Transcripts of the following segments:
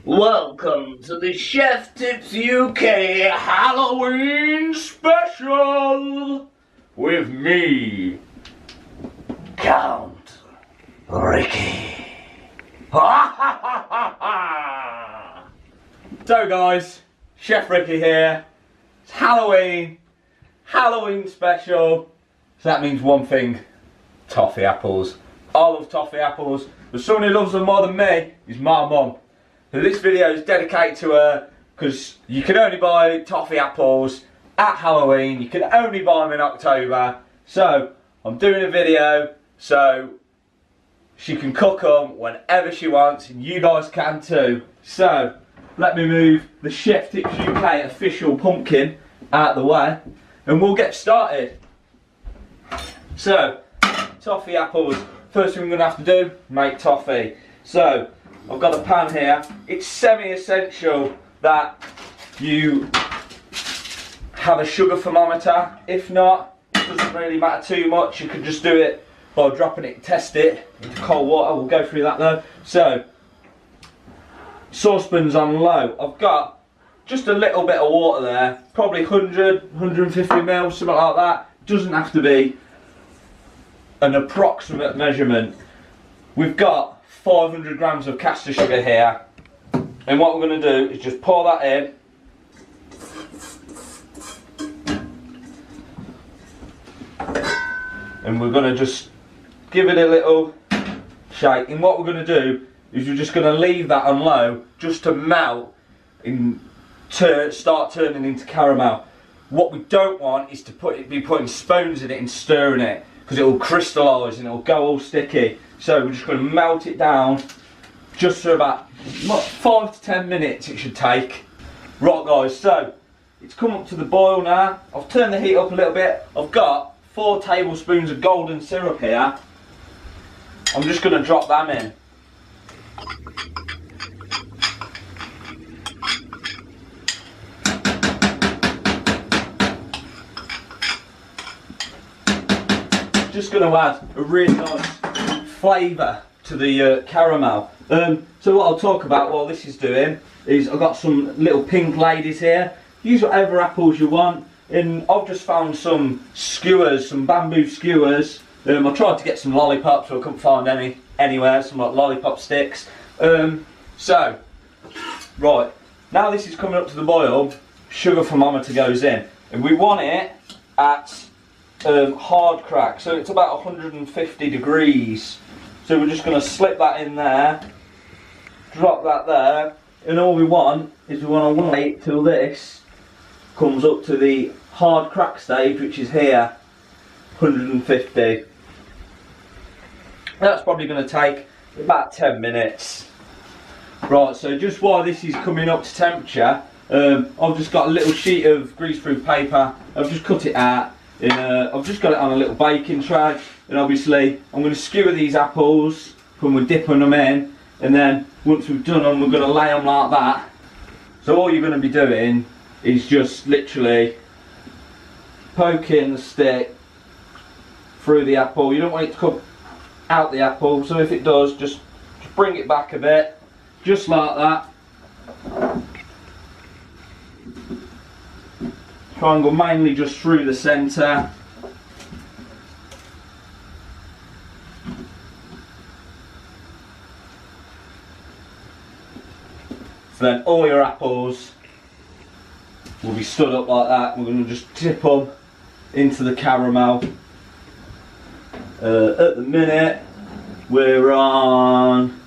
Welcome to the Chef Tips UK Halloween special with me, Count Ricky. So guys, Chef Ricky here. It's Halloween special. So that means one thing, toffee apples. I love toffee apples, but someone who loves them more than me is my mum. So this video is dedicated to her because you can only buy toffee apples at Halloween. You can only buy them in October. So I'm doing a video so she can cook them whenever she wants, and you guys can too. So let me move the Chef Tips UK official pumpkin out of the way and we'll get started. So, toffee apples. First thing we're going to have to do, make toffee. So, I've got a pan here. It's semi-essential that you have a sugar thermometer. If not, it doesn't really matter too much. You can just do it by dropping it, test it into cold water. We'll go through that though. So, saucepan's on low. I've got just a little bit of water there, probably 100, 150 ml, something like that. Doesn't have to be an approximate measurement. We've got 500 grams of caster sugar here, and what we're going to do is just pour that in. And we're going to just give it a little shake, and what we're going to do is we're just going to leave that on low just to melt and start turning into caramel. What we don't want is to be putting spoons in it and stirring it, because it will crystallise and it will go all sticky. So we're just going to melt it down just for about 5 to 10 minutes it should take. Right guys, so it's come up to the boil now. I've turned the heat up a little bit. I've got 4 tablespoons of golden syrup here. I'm just going to drop them in. Just going to add a really nice flavour to the caramel. So what I'll talk about while this is doing is I've got some little pink ladies here. Use whatever apples you want, and I've just found some skewers, some bamboo skewers. I tried to get some lollipops, but I couldn't find any anywhere, some like lollipop sticks. So, right, now this is coming up to the boil, sugar thermometer goes in, and we want it at hard crack, so it's about 150 degrees. So we're just going to slip that in there, drop that there, and all we want is we want to wait till this comes up to the hard crack stage, which is here, 150. That's probably going to take about 10 minutes. Right, so just while this is coming up to temperature, I've just got a little sheet of greaseproof paper. I've just cut it out. I've just got it on a little baking tray, and obviously I'm going to skewer these apples when we're dipping them in, and then once we've done them we're going to lay them like that. So all you're going to be doing is just literally poking the stick through the apple. You don't want it to come out the apple, so if it does, just bring it back a bit, just like that. Try and go mainly just through the centre. So then all your apples will be stood up like that. We're going to just dip them into the caramel. At the minute we're on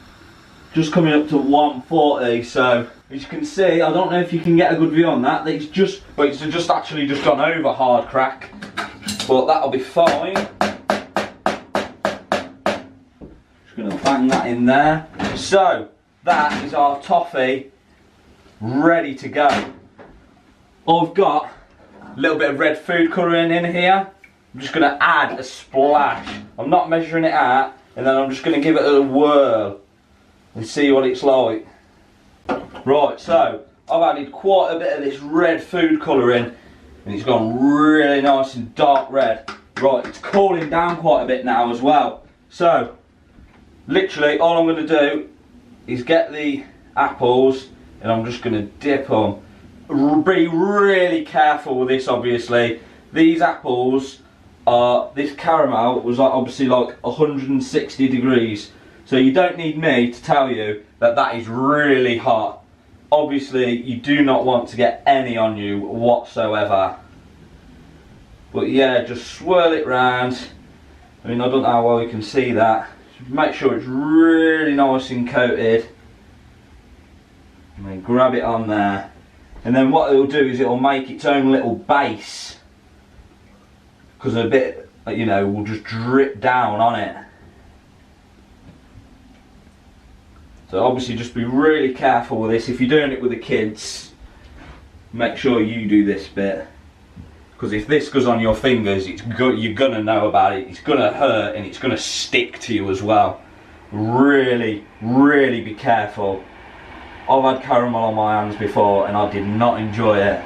just coming up to 140, so as you can see, I don't know if you can get a good view on that. It's just actually just gone over hard crack, but that'll be fine. Just going to bang that in there. So that is our toffee ready to go. I've got a little bit of red food colouring in here. I'm just going to add a splash. I'm not measuring it out, and then I'm just going to give it a whirl and see what it's like. Right, so I've added quite a bit of this red food colouring, and it's gone really nice and dark red. Right, it's cooling down quite a bit now as well. So, literally all I'm going to do is get the apples, and I'm just going to dip them. Be really careful with this, obviously. These apples are, this caramel was like obviously like 160 degrees. So you don't need me to tell you that that is really hot. Obviously, you do not want to get any on you whatsoever. But yeah, just swirl it round. I mean, I don't know how well you can see that. Just make sure it's really nice and coated. And then grab it on there. And then what it'll do is it'll make its own little base. Because a bit, you know, will just drip down on it. So obviously just be really careful with this. If you're doing it with the kids, make sure you do this bit. Because if this goes on your fingers, you're going to know about it. It's going to hurt and it's going to stick to you as well. Really, really be careful. I've had caramel on my hands before and I did not enjoy it.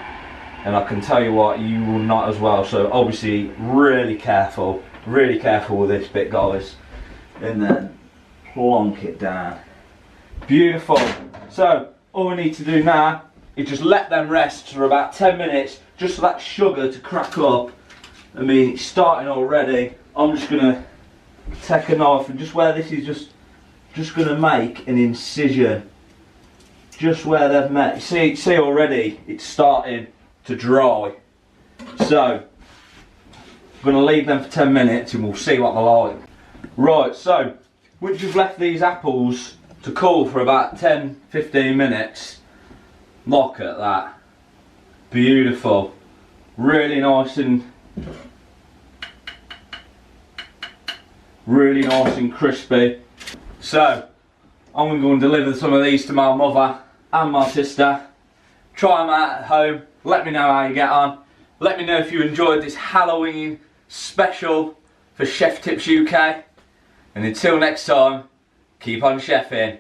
And I can tell you what, you will not as well. So obviously really careful with this bit, guys. And then plonk it down. Beautiful. So all we need to do now is just let them rest for about 10 minutes, just for that sugar to crack up. I mean, it's starting already. I'm just gonna take a knife and just where this is just gonna make an incision, just where they've met. See already it's starting to dry. So I'm gonna leave them for 10 minutes and we'll see what they're like. Right, so once you've left these apples to cool for about 10-15 minutes, look at that. Beautiful. Really nice and crispy. So I'm going to go and deliver some of these to my mother and my sister. Try them out at home. Let me know how you get on. Let me know if you enjoyed this Halloween special for Chef Tips UK. And until next time, keep on chefing.